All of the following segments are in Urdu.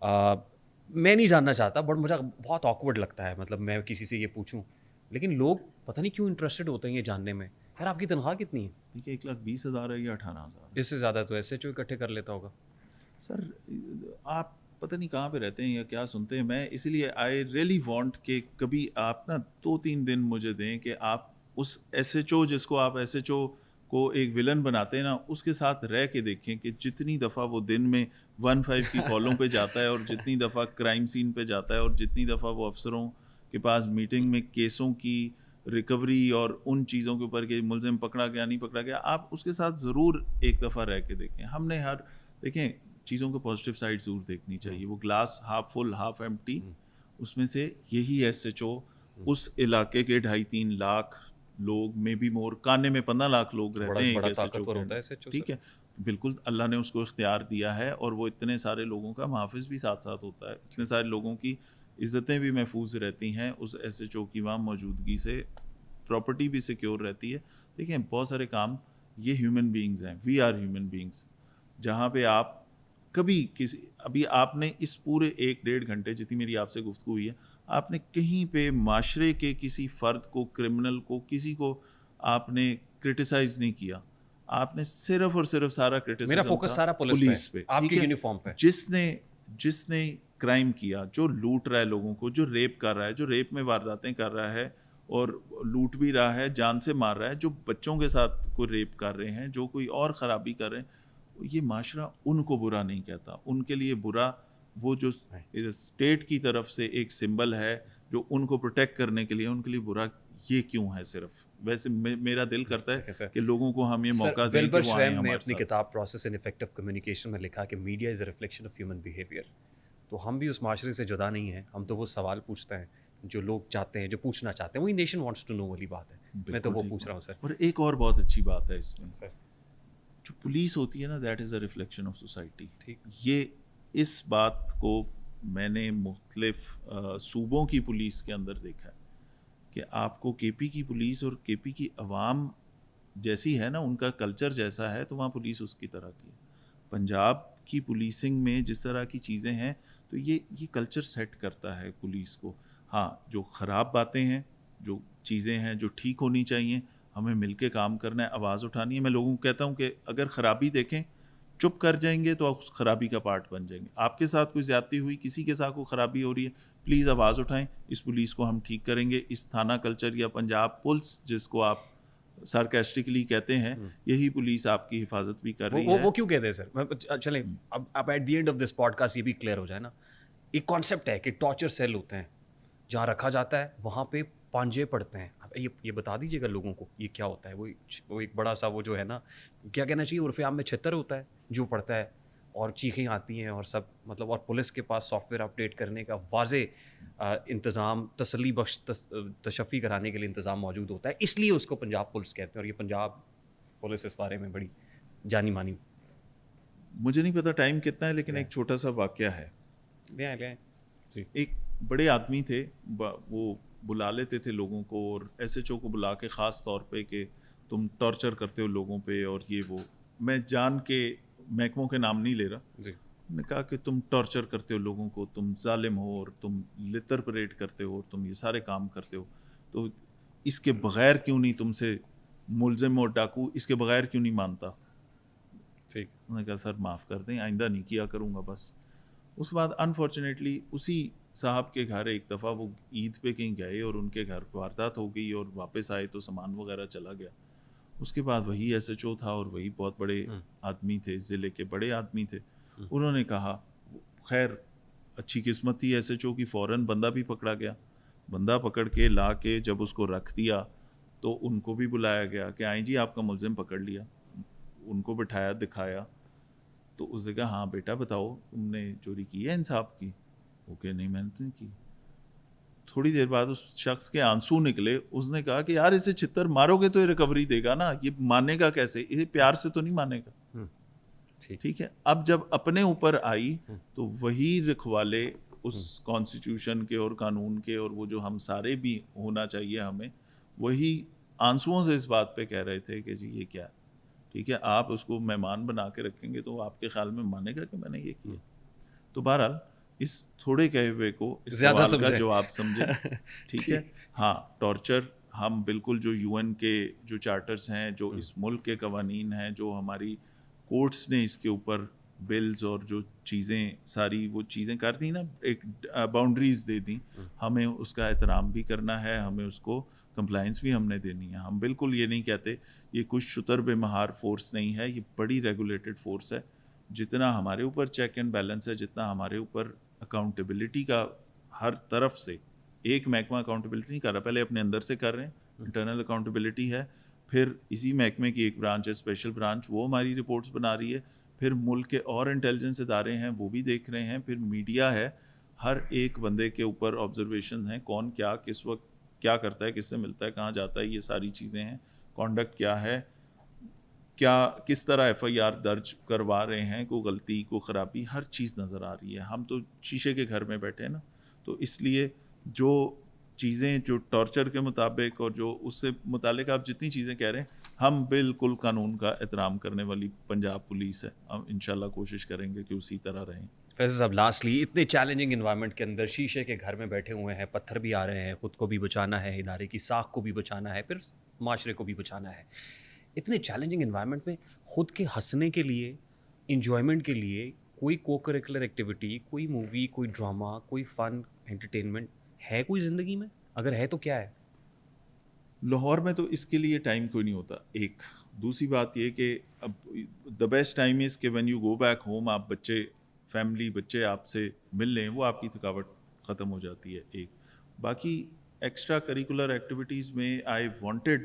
میں نہیں جاننا چاہتا بٹ مجھے بہت آکورڈ لگتا ہے, مطلب میں کسی سے یہ پوچھوں, لیکن لوگ پتہ نہیں کیوں انٹرسٹڈ ہوتے ہیں یہ جاننے میں. یار آپ کی تنخواہ کتنی ہے؟ 1,20,000 ہے یا 18,000؟ اس سے زیادہ تو ایس ایچ او اکٹھے کر لیتا ہوگا. سر آپ پتہ نہیں کہاں پہ رہتے ہیں یا کیا سنتے ہیں. میں اسی لیے آئی ریئلی وانٹ کہ کبھی آپ نا 2-3 دن مجھے دیں کہ آپ اس ایس ایچ او جس کو آپ ایس ایچ او کو ایک ولن بناتے ہیں نا, اس کے ساتھ رہ کے دیکھیں کہ جتنی دفعہ وہ دن میں 1-5 کی کالوں پہ جاتا ہے, اور جتنی دفعہ کرائم سین پہ جاتا ہے, اور جتنی دفعہ وہ افسروں کے پاس میٹنگ میں کیسوں کی ریکوری اور ان چیزوں کے اوپر کہ ملزم پکڑا گیا نہیں پکڑا گیا, آپ اس کے ساتھ ضرور ایک دفعہ رہ کے دیکھیں. ہم نے دیکھیں چیزوں کو پازیٹیو سائڈ ضرور دیکھنی چاہیے. وہ glass half full half empty, اس میں سے یہی ایس ایچ او اس علاقے کے 2.5-3 لاکھ لوگ میں بھی مور, کانے میں 15 لاکھ لوگ رہتے ہیں ایک ایس ایچ او کے. ٹھیک ہے, بالکل اللہ نے اس کو اختیار دیا ہے, اور وہ اتنے سارے لوگوں کا محافظ بھی ساتھ ساتھ ہوتا ہے. اتنے سارے لوگوں کی عزتیں بھی محفوظ رہتی ہیں اس ایس ایچ او کی وہاں موجودگی سے, پراپرٹی بھی سیکیور رہتی ہے. دیکھیں بہت سارے کام یہ ہیومن بینگز ہیں, وی آر ہیومن بینگز. جہاں پہ آپ کبھی ابھی آپ نے اس پورے 1-1.5 گھنٹے جتنی میری آپ سے گفتگو ہوئی ہے, آپ نے کہیں پہ معاشرے کے کسی فرد کو, کرمنل کو, کسی کو آپ نے کرٹیسائز نہیں کیا. آپ نے صرف اور صرف سارا میرا کرٹیسزم فوکس تھا سارا پولیس پہ. آپ ٹھیک کی ہے, یونیفارم پہ. جس نے کرائم کیا, جو لوٹ رہا ہے لوگوں کو, جو ریپ کر رہا ہے, جو ریپ میں وارداتیں کر رہا ہے اور لوٹ بھی رہا ہے, جان سے مار رہا ہے, جو بچوں کے ساتھ کوئی ریپ کر رہے ہیں, جو کوئی اور خرابی کر رہے ہیں, یہ معاشرہ ان کو برا نہیں کہتا. ان کے لیے برا وہ جو اسٹیٹ کی طرف سے ایک سمبل ہے جو ان کو پروٹیکٹ کرنے کے لیے, ان کے لیے برا یہ کیوں ہے صرف. ویسے میرا دل کرتا ہے کہ لوگوں کو ہم یہ موقع دیں کہ وہ آئیں ہمارے ساتھ. نے اپنی کتاب پروسیس اینڈ افیکٹو کمیونیکیشن میں لکھا کہ media is a reflection of human behaviour. تو ہم بھی اس معاشرے سے جدا نہیں ہیں, ہم تو وہ سوال پوچھتے ہیں جو لوگ چاہتے ہیں, جو پوچھنا چاہتے ہیں. وہی نیشن وانٹس ٹو نو والی بات ہے, میں تو وہ پوچھ رہا ہوں سر. اور ایک اور بہت اچھی بات ہے اس میں سر, جو پولیس ہوتی ہے نا, that is a reflection of society. یہ اس بات کو میں نے مختلف صوبوں کی پولیس کے اندر دیکھا ہے کہ آپ کو کے پی کی پولیس اور کے پی کی عوام جیسی ہے نا, ان کا کلچر جیسا ہے, تو وہاں پولیس اس کی طرح کی ہے. پنجاب کی پولیسنگ میں جس طرح کی چیزیں ہیں, تو یہ کلچر سیٹ کرتا ہے پولیس کو. ہاں, جو خراب باتیں ہیں, جو چیزیں ہیں جو ٹھیک ہونی چاہیے, ہمیں مل کے کام کرنا ہے, آواز اٹھانی ہے. میں لوگوں کو کہتا ہوں کہ اگر خرابی دیکھیں, چپ کر جائیں گے تو آپ اس خرابی کا پارٹ بن جائیں گے. آپ کے ساتھ کوئی زیادتی ہوئی, کسی کے ساتھ کوئی خرابی ہو رہی ہے, پلیز آواز اٹھائیں, اس پولیس کو ہم ٹھیک کریں گے. اس تھانہ کلچر یا پنجاب پولیس جس کو آپ سارکیسٹکلی کہتے ہیں, یہی پولیس آپ کی حفاظت بھی کر رہی ہے. وہ کیوں کہتے ہیں سر؟ چلیں اب at the end of this podcast یہ بھی کلیئر ہو جائے نا. ایک کانسیپٹ ہے کہ ٹارچر سیل ہوتے ہیں, جہاں رکھا جاتا ہے وہاں پہ پانجے پڑتے ہیں. یہ بتا دیجیے گا لوگوں کو یہ کیا ہوتا ہے. وہ ایک بڑا سا وہ جو ہے نا, کیا کہنا چاہیے, عرف عام میں چھتر ہوتا ہے جو پڑتا ہے, اور چیخیں آتی ہیں اور سب, مطلب, اور پولیس کے پاس سافٹ ویئر اپڈیٹ کرنے کا واضح انتظام, تسلی بخش تشفی کرانے کے لیے انتظام موجود ہوتا ہے. اس لیے اس کو پنجاب پولیس کہتے ہیں, اور یہ پنجاب پولیس اس بارے میں بڑی جانی مانی. مجھے نہیں پتا ٹائم کتنا ہے, لیکن ایک چھوٹا سا واقعہ ہے. ایک بڑے آدمی تھے, وہ بلا لیتے تھے لوگوں کو, اور ایس ایچ او کو بلا کے خاص طور پہ کہ تم ٹارچر کرتے ہو لوگوں پہ, اور یہ وہ, میں جان کے محکموں کے نام نہیں لے رہا, نے کہا کہ تم ٹارچر کرتے ہو لوگوں کو, تم ظالم ہو, اور تم لتر پریڈ کرتے ہو, اور تم یہ سارے کام کرتے ہو, تو اس کے بغیر کیوں نہیں تم سے ملزم اور ڈاکو اس کے بغیر کیوں نہیں مانتا. ٹھیک, انہوں نے کہا سر معاف کر دیں, آئندہ نہیں کیا کروں گا بس. اس کے بعد انفارچونیٹلی اسی صاحب کے گھر ایک دفعہ وہ عید پہ کہیں گئے, اور ان کے گھر واردات ہو گئی, اور واپس آئے تو سامان وغیرہ چلا گیا. اس کے بعد وہی ایس ایچ او تھا, اور وہی بہت بڑے آدمی تھے, ضلع کے بڑے آدمی تھے. انہوں نے کہا, خیر اچھی قسمت تھی ایس ایچ او کی, فوراً بندہ بھی پکڑا گیا. بندہ پکڑ کے لا کے جب اس کو رکھ دیا, تو ان کو بھی بلایا گیا کہ آئیں جی آپ کا ملزم پکڑ لیا. ان کو بٹھایا, دکھایا, تو اس نے کہا ہاں بیٹا بتاؤ تم نے چوری کی ہے انصاف کی؟ وہ کہ نہیں میں نے تو نہیں کی. تھوڑی دیر بعد اس شخص کے آنسو نکلے. اس نے کہا کہ یار اسے چھتر مارو گے تو یہ ریکوری دے گا نا, یہ مانے گا کیسے, اسے پیار سے تو نہیں مانے گا. ٹھیک ہے, اب جب اپنے اوپر آئی تو وہی رکھوالے اس کانسٹیٹیوشن کے اور قانون کے, اور وہ جو ہم سارے بھی ہونا چاہیے ہمیں, وہی آنسوؤں سے اس بات پہ کہہ رہے تھے کہ جی یہ کیا, ٹھیک ہے آپ اس کو مہمان بنا کے رکھیں گے تو آپ کے خیال میں مانے گا کہ میں نے یہ کیا. تو بہرحال اس تھوڑے کہے ہوئے کو اس زیادہ سوال کا سمجھیں. جواب سمجھیں. ٹھیک ہے. ہاں ٹارچر ہم بالکل جو UN کے جو چارٹرز ہیں, جو اس ملک کے قوانین ہیں, جو ہماری کورٹس نے اس کے اوپر بلز اور جو چیزیں ساری وہ چیزیں کر دیں نا, ایک باؤنڈریز دے دیں, ہمیں اس کا احترام بھی کرنا ہے, ہمیں اس کو کمپلائنس بھی ہم نے دینی ہے. ہم بالکل یہ نہیں کہتے یہ کچھ شتر بے مہار فورس نہیں ہے, یہ بڑی ریگولیٹڈ فورس ہے. جتنا ہمارے اوپر چیک اینڈ بیلنس ہے, جتنا ہمارے اوپر اکاؤنٹیبلٹی کا ہر طرف سے, ایک محکمہ اکاؤنٹیبلٹی نہیں کر رہا, پہلے اپنے اندر سے کر رہے ہیں, انٹرنل اکاؤنٹیبلٹی ہے, پھر اسی محکمے کی ایک برانچ ہے اسپیشل برانچ, وہ ہماری رپورٹس بنا رہی ہے, پھر ملک کے اور انٹیلیجنس ادارے ہیں وہ بھی دیکھ رہے ہیں, پھر میڈیا ہے, ہر ایک بندے کے اوپر آبزرویشن ہیں, کون کیا کس وقت کیا کرتا ہے, کس سے ملتا ہے, کہاں جاتا ہے, یہ ساری چیزیں ہیں, کانڈکٹ کیا ہے, کیا کس طرح FIR درج کروا رہے ہیں, کوئی غلطی کوئی خرابی, ہر چیز نظر آ رہی ہے. ہم تو شیشے کے گھر میں بیٹھے ہیں نا, تو اس لیے جو چیزیں جو ٹارچر کے مطابق اور جو اس سے متعلق آپ جتنی چیزیں کہہ رہے ہیں, ہم بالکل قانون کا احترام کرنے والی پنجاب پولیس ہے. ہم انشاءاللہ کوشش کریں گے کہ اسی طرح رہیں. فیصل صاحب لاسٹلی, اتنے چیلنجنگ انوائرمنٹ کے اندر شیشے کے گھر میں بیٹھے ہوئے ہیں, پتھر بھی آ رہے ہیں, خود کو بھی بچانا ہے, ادارے کی ساکھ کو بھی بچانا ہے, پھر معاشرے کو بھی بچانا ہے, اتنے چیلنجنگ انوائرمنٹ میں خود کے ہنسنے کے لیے, انجوائمنٹ کے لیے کوئی کو کریکولر ایکٹیویٹی, کوئی مووی, کوئی ڈرامہ, کوئی فن انٹرٹینمنٹ ہے کوئی زندگی میں؟ اگر ہے تو کیا ہے؟ لاہور میں تو اس کے لیے ٹائم کوئی نہیں ہوتا. ایک دوسری بات یہ کہ اب دا بیسٹ ٹائم از کہ when you go back home, آپ بچے فیملی بچے آپ سے مل لیں, وہ آپ کی تھکاوٹ ختم ہو جاتی ہے. ایک باقی ایکسٹرا کریکولر ایکٹیویٹیز میں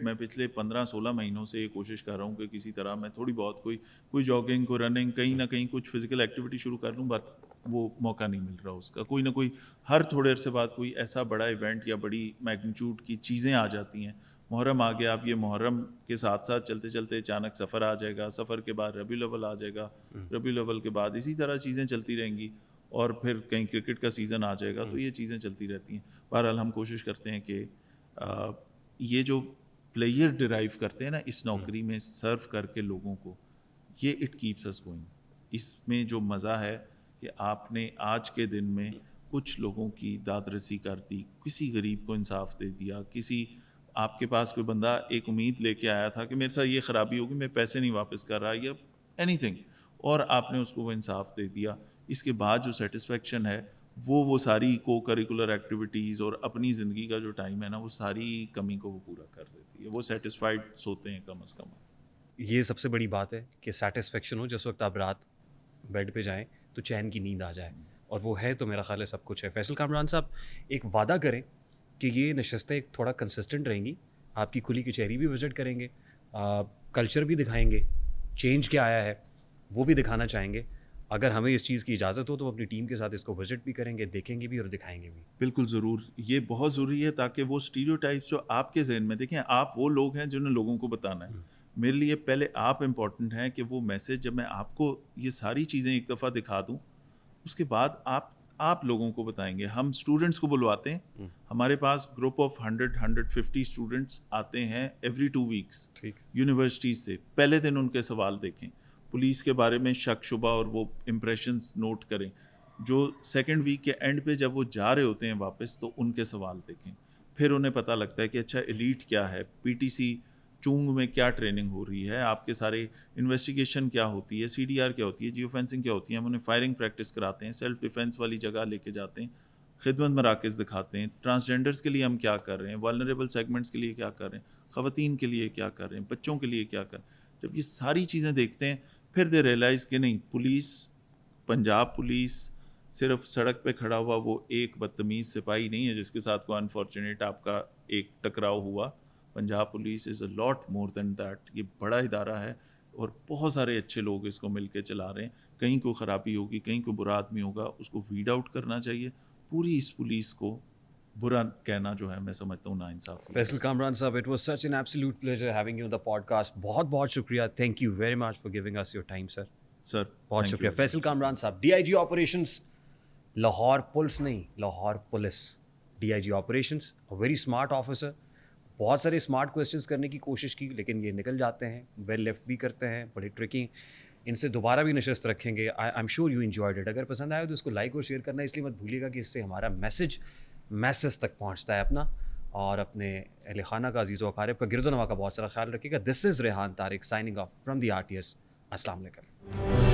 میں پچھلے 15-16 مہینوں سے یہ کوشش کر رہا ہوں کہ کسی طرح میں تھوڑی بہت کوئی جاگنگ, کوئی رننگ, کہیں نہ کہیں کچھ فزیکل ایکٹیویٹی شروع کر لوں, بٹ وہ موقع نہیں مل رہا اس کا. کوئی نہ کوئی ہر تھوڑے عرصے بعد کوئی ایسا بڑا ایونٹ یا بڑی میگنیچیوڈ کی چیزیں آ جاتی ہیں. محرم آ گیا, اب یہ محرم کے ساتھ ساتھ چلتے چلتے اچانک سفر آ جائے گا, سفر کے بعد ربیع الاول آ جائے گا, ربیع الاول کے بعد اسی طرح چیزیں چلتی رہیں گی, اور پھر کہیں کرکٹ کا سیزن آ جائے گا. تو یہ چیزیں چلتی رہتی ہیں. بہرحال ہم کوشش کرتے ہیں کہ یہ جو پلیئر ڈرائیو کرتے ہیں نا اس نوکری میں سرو کر کے لوگوں کو, یہ اٹ کیپس اس گوئنگ. اس میں جو مزہ ہے کہ آپ نے آج کے دن میں کچھ لوگوں کی داد رسی کر دی, کسی غریب کو انصاف دے دیا, کسی آپ کے پاس کوئی بندہ ایک امید لے کے آیا تھا کہ میرے ساتھ یہ خرابی ہوگی, میں پیسے نہیں واپس کر رہا یا اینی تھنگ, اور آپ نے اس کو وہ انصاف دے دیا. اس کے بعد جو سیٹسفیکشن ہے وہ ساری کو کریکولر ایکٹیویٹیز اور اپنی زندگی کا جو ٹائم ہے نا, وہ ساری کمی کو وہ پورا کر دیتی ہے. وہ سیٹسفائڈ سوتے ہیں کم از کم. یہ سب سے بڑی بات ہے کہ سیٹسفیکشن ہو, جس وقت آپ رات بیڈ پہ جائیں تو چین کی نیند آ جائے, اور وہ ہے تو میرا خیال ہے سب کچھ ہے. فیصل کامران صاحب, ایک وعدہ کریں کہ یہ نشستیں تھوڑا کنسسٹنٹ رہیں گی, آپ کی کھلی کچہری بھی وزٹ کریں گے, کلچر بھی دکھائیں گے, چینج کیا آیا ہے وہ بھی دکھانا چاہیں گے. اگر ہمیں اس چیز کی اجازت ہو تو اپنی ٹیم کے ساتھ اس کو وزٹ بھی کریں گے, دیکھیں گے بھی اور دکھائیں گے بھی. بالکل ضرور, یہ بہت ضروری ہے تاکہ وہ اسٹیریوٹائپس جو آپ کے ذہن میں, دیکھیں آپ وہ لوگ ہیں جنہوں نے لوگوں کو بتانا ہے. میرے لیے پہلے آپ امپورٹنٹ ہیں کہ وہ میسج جب میں آپ کو یہ ساری چیزیں ایک دفعہ دکھا دوں, اس کے بعد آپ لوگوں کو بتائیں گے. ہم اسٹوڈنٹس کو بلواتے ہیں, ہمارے پاس گروپ آف 100-150 اسٹوڈنٹس آتے ہیں ایوری 2 ویکس یونیورسٹیز سے. پہلے دن ان کے سوال دیکھیں, پولیس کے بارے میں شک شبہ اور وہ امپریشنز نوٹ کریں. جو سیکنڈ ویک کے اینڈ پہ جب وہ جا رہے ہوتے ہیں واپس, تو ان کے سوال دیکھیں. پھر انہیں پتہ لگتا ہے کہ اچھا ایلیٹ کیا ہے, PTC چونگ میں کیا ٹریننگ ہو رہی ہے, آپ کے سارے انویسٹیگیشن کیا ہوتی ہے, CDR کیا ہوتی ہے, جیو فینسنگ کیا ہوتی ہے. ہم انہیں فائرنگ پریکٹس کراتے ہیں, سیلف ڈیفینس والی جگہ لے کے جاتے ہیں, خدمت مراکز دکھاتے ہیں, ٹرانسجینڈرز کے لیے ہم کیا کر رہے ہیں, والنریبل سیگمنٹس کے لیے کیا کر رہے ہیں, خواتین کے لیے کیا کر رہے ہیں, بچوں کے لیے کیا کر رہے ہیں. جب یہ ساری چیزیں دیکھتے ہیں پھر دے ریئلائز کہ نہیں, پولیس, پنجاب پولیس صرف سڑک پہ کھڑا ہوا وہ ایک بدتمیز سپاہی نہیں ہے جس کے ساتھ کوئی انفارچونیٹ آپ کا ایک ٹکراؤ ہوا. Punjab police is a lot more than that. یہ بڑا ادارہ ہے اور بہت سارے اچھے لوگ اس کو مل کے چلا رہے ہیں. کہیں کوئی خرابی ہوگی, کہیں کوئی برا آدمی ہوگا, اس کو ویڈ آؤٹ کرنا چاہیے. پوری اس پولیس کو برا کہنا جو ہے میں سمجھتا ہوں ناانصاف. Faisal Kamran sahab, it was such an absolute pleasure having you on the podcast. بہت بہت شکریہ, thank you very much for giving us your time sir. Sir بہت شکریہ. فیصل کامران صاحب, DIG آپریشنس, لاہور پولیس نہیں, Lahore police, DIG operations, very smart officer. بہت سارے اسمارٹ کویشچنس کرنے کی کوشش کی لیکن یہ نکل جاتے ہیں, ویل لیفٹ بھی کرتے ہیں, بڑے ٹرکی. ان سے دوبارہ بھی نشست رکھیں گے. I am sure you enjoyed it. اگر پسند آئے تو اس کو لائک اور شیئر کرنا اس لیے مت بھولیے گا کہ اس سے ہمارا میسج میسز تک پہنچتا ہے اپنا, اور اپنے اہل خانہ کا, عزیز و اقارب کا, گرد و نواح کا بہت سارا خیال رکھیے گا. This is Rehan Tariq signing off from the RTS. السلام علیکم.